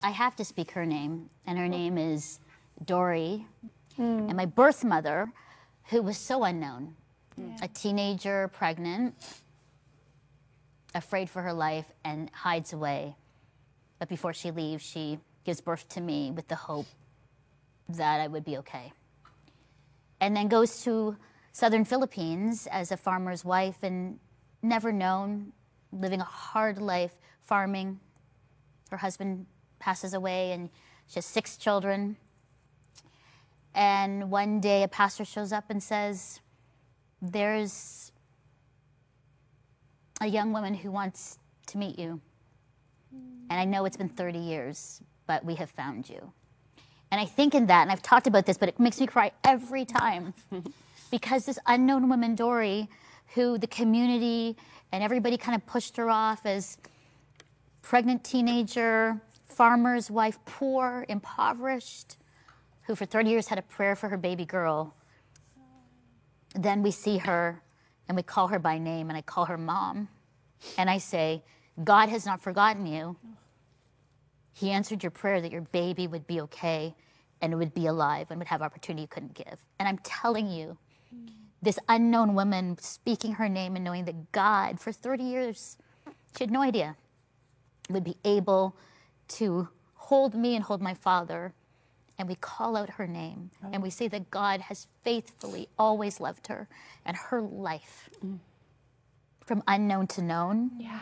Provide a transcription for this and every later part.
I have to speak her name, and her name is Dory. And my birth mother, who was so unknown, a teenager, pregnant, afraid for her life, and hides away. But before she leaves, she gives birth to me with the hope that I would be okay. And then goes to southern Philippines as a farmer's wife and never known, living a hard life farming. Her husband passes away and she has 6 children. And one day a pastor shows up and says, there's a young woman who wants to meet you. And I know it's been 30 years, but we have found you. And I think in that, and I've talked about this, but it makes me cry every time. Because this unknown woman, Dory, who the community and everybody kind of pushed her off as pregnant teenager, farmer's wife, poor, impoverished, who for 30 years had a prayer for her baby girl. Then we see her and we call her by name, and I call her Mom. And I say, God has not forgotten you. He answered your prayer that your baby would be okay and would be alive and would have opportunity you couldn't give. And I'm telling you, this unknown woman speaking her name and knowing that God, for 30 years, she had no idea, would be able to hold me and hold my father. And we call out her name. And we say that God has faithfully always loved her and her life. From unknown to known. Yeah.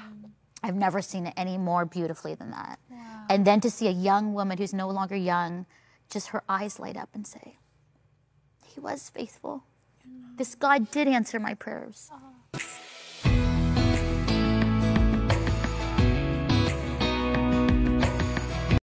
I've never seen it any more beautifully than that. Wow. And then to see a young woman who's no longer young, just her eyes light up and say, he was faithful. This God did answer my prayers.